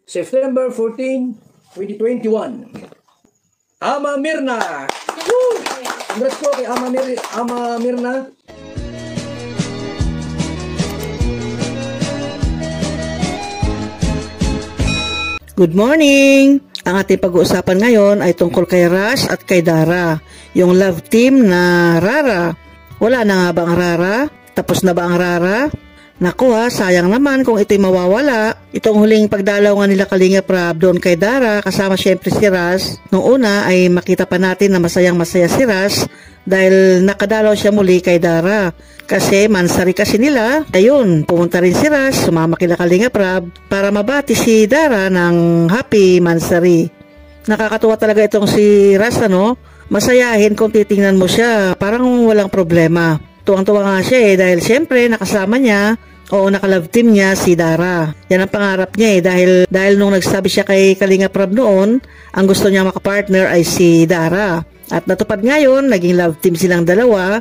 September 14, 2021. Ama Mirna! Woo! Congrats po kay Ama Mirna. Good morning! Ang ating pag-uusapan ngayon ay tungkol kay Rush at kay Dara, yung love team na Rara. Wala na nga ba ang Rara? Tapos na ba ang Rara? Naku sayang naman kung ito'y mawawala. Itong huling pagdalaw nga nila Kalingap Rab doon kay Dara, kasama syempre si Rush. Noong una ay makita pa natin na masayang masaya si Rush dahil nakadalaw siya muli kay Dara. Kasi mansari kasi nila. Ayun, pumunta rin si Rush, sumama kila Kalingap Rab para mabati si Dara ng happy mansari. Nakakatuwa talaga itong si Rush, ano? Masayahin kung titingnan mo siya, parang walang problema. Tuwang-tuwa nga siya dahil syempre nakasama niya o naka-love team niya si Dara. Yan ang pangarap niya dahil nung nagsabi siya kay Kalingap Rab noon, ang gusto niya makapartner ay si Dara. At natupad ngayon, naging love team silang dalawa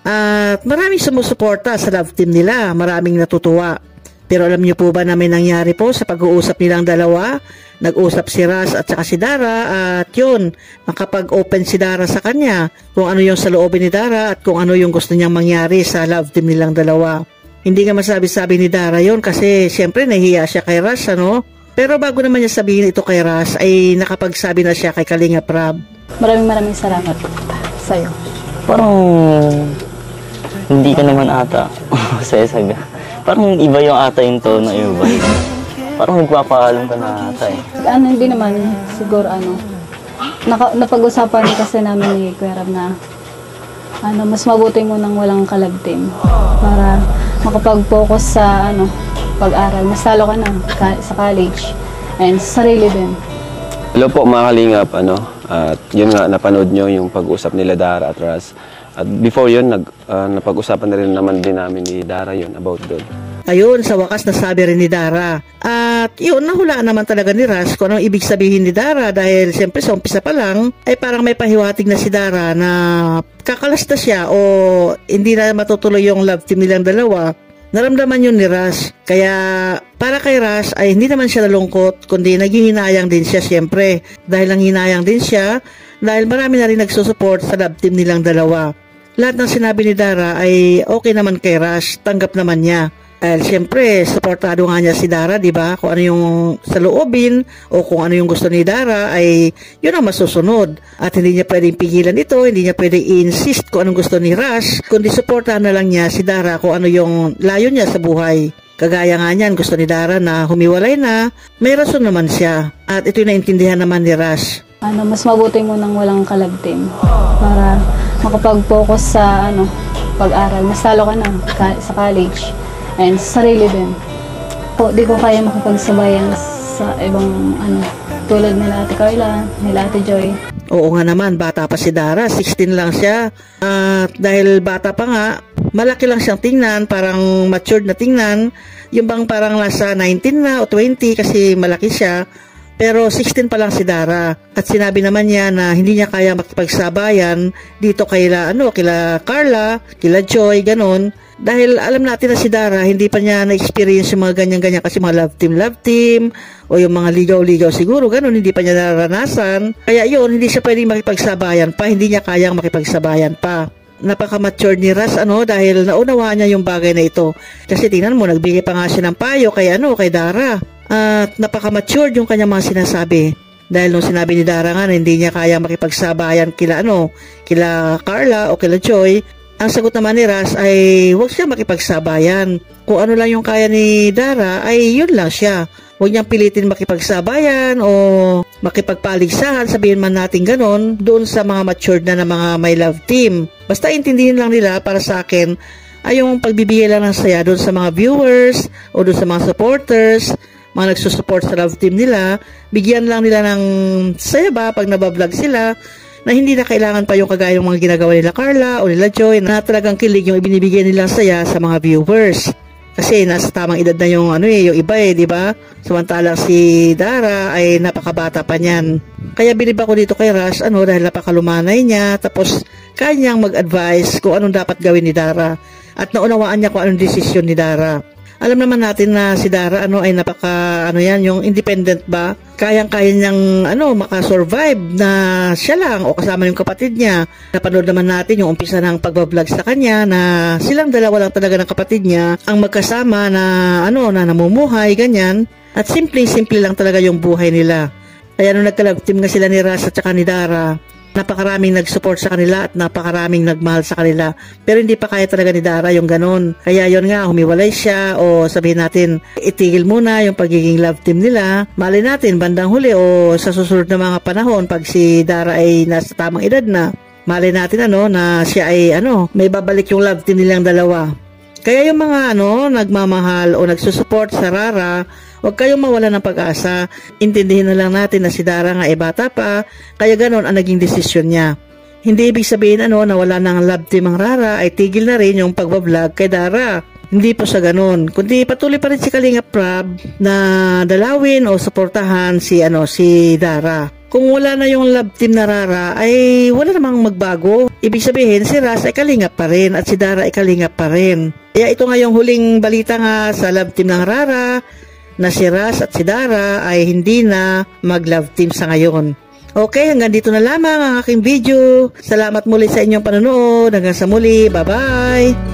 at maraming sumusuporta sa love team nila, maraming natutuwa. Pero alam niyo po ba na may nangyari po sa pag-uusap nilang dalawa? Nag-usap si Rush at saka si Dara at yun, nakapag-open si Dara sa kanya kung ano yung sa loobin ni Dara at kung ano yung gusto niyang mangyari sa love team nilang dalawa. Hindi nga masabi-sabi ni Dara yun kasi siyempre nahihiya siya kay Rush, ano? Pero bago naman niya sabihin ito kay Rush ay nakapagsabi na siya kay Kalingap Rab. Maraming salamat sa'yo. Parang hindi ka naman ata sasaga. Parang iba yung ata yung tono, iba. Parang nagpapaalam ka na ata eh. Hindi naman, siguro napag-usapan kasi namin ni Kuya Rab na mas mabuti mo nang walang ka-love team para makapag-focus sa pag-aral. Mas talo ka na sa college and sa sarili din. Hello po mga Kalingap, at yun nga napanood nyo yung pag-usap nila Dara at Rush. At before yun, napag-usapan na rin naman din namin ni Dara yun about doon. Ayun, sa wakas nasabi rin ni Dara. At yun, nahulaan naman talaga ni Rush kung anong ibig sabihin ni Dara dahil siyempre sa umpisa pa lang ay parang may pahiwatig na si Dara na kakalasta siya o hindi na matutuloy yung love team nilang dalawa. Naramdaman yun ni Rush. Kaya para kay Rush ay hindi naman siya nalungkot kundi naghihinayang din siya siyempre. Dahil nanghinayang din siya dahil marami na rin nagsusupport sa love team nilang dalawa. Lahat ng sinabi ni Dara ay okay naman kay Rush, tanggap naman niya. Dahil siyempre, supportado nga niya si Dara, di ba? Kung ano yung sa loobin o kung ano yung gusto ni Dara ay yun ang masusunod. At hindi niya pwedeng pigilan ito, hindi niya pwedeng i-insist kung anong gusto ni Rush, kundi supportahan na lang niya si Dara kung ano yung layo niya sa buhay. Kagaya nga niyan, gusto ni Dara na humiwalay na, may rason naman siya. At ito'y naintindihan naman ni Rush. Mas mabuti mo nang walang ka-love team para makapag-focus sa pag-aral. Mas talo ka na sa college and sa sarili din. Di ko kaya makapagsabayan sa ibang tulad nila Ate Carla, nila Ate Joy. Oo nga naman, bata pa si Dara, 16 lang siya. At dahil bata pa nga, malaki lang siyang tingnan, parang matured na tingnan. Yung bang parang nasa 19 na o 20 kasi malaki siya. Pero 16 pa lang si Dara. At sinabi naman niya na hindi niya kaya makipagsabayan dito kila Carla, kila Joy, ganun. Dahil alam natin na si Dara, hindi pa niya na-experience yung mga ganyan-ganyan kasi mga love team, o yung mga ligaw-ligaw siguro, ganun, hindi pa niya naranasan. Kaya yun, hindi siya pwedeng makipagsabayan pa, hindi niya kayang makipagsabayan pa. Napaka-mature ni Rush, dahil naunawaan niya yung bagay na ito. Kasi tingnan mo, nagbigay pa nga siya ng payo kay Dara. At napaka-mature yung kanyang mga sinasabi. Dahil nung sinabi ni Dara nga na hindi niya kaya makipagsabayan kila Carla o kila Joy, ang sagot naman ni Rush ay huwag siya makipagsabayan. Kung ano lang yung kaya ni Dara ay yun lang siya. Huwag niyang pilitin makipagsabayan o makipagpaligsahan, sabihin man natin ganon, doon sa mga matured na mga my love team. Basta intindihin lang nila para sa akin ay yung pagbibigay lang ng saya doon sa mga viewers o doon sa mga supporters, mga nagsusupport sa love team nila, bigyan lang nila ng saya ba pag nabablog sila, na hindi na kailangan pa yung kagaya ng mga ginagawa nila Carla o nila Joy na talagang kilig yung ibinibigay nilang saya sa mga viewers. Kasi nasa tamang edad na yung yung iba di ba? Samantalang si Dara ay napakabata pa niyan. Kaya bilib ako dito kay Rush dahil napakalumanay niya, tapos kanyang mag-advise kung anong dapat gawin ni Dara at naunawaan niya kung anong desisyon ni Dara. Alam naman natin na si Dara ay napaka yung independent ba? Kayang-kaya niyang makasurvive na siya lang o kasama yung kapatid niya. Napanood naman natin yung umpisa ng pagbablog sa kanya na silang dalawa lang talaga ng kapatid niya ang magkasama na na namumuhay ganyan. At simple lang talaga yung buhay nila. Kaya nung nagka-love team nga sila ni Ras at saka ni Dara, napakaraming nag-support sa kanila at napakaraming nagmahal sa kanila. Pero hindi pa kaya talaga ni Dara yung ganun. Kaya yon nga, humiwalay siya o sabihin natin, itigil muna yung pagiging love team nila. Malay natin, bandang huli o sa susunod na mga panahon, pag si Dara ay nasa tamang edad na, malay natin na siya ay may babalik yung love team nilang dalawa. Kaya yung mga nagmamahal o nagsusupport sa Rara, huwag kayong mawala ng pag-asa. Intindihin na lang natin na si Dara nga bata pa, kaya ganon ang naging desisyon niya. Hindi ibig sabihin na wala nang love team ang Rara ay tigil na rin yung pagbablog kay Dara. Hindi po sa ganon, kundi patuloy pa rin si Kalingap Rab na dalawin o suportahan si Dara. Kung wala na yung love team na Rara, ay wala namang magbago. Ibig sabihin, si Ras ay kalingap pa rin at si Dara ay kalingap pa rin. Kaya ito nga yung huling balita nga sa love team ng Rara, na si Ras at si Dara ay hindi na mag-love team sa ngayon. Okay, hanggang dito na lamang ang aking video. Salamat muli sa inyong panonood. Hanggang sa muli. Bye-bye!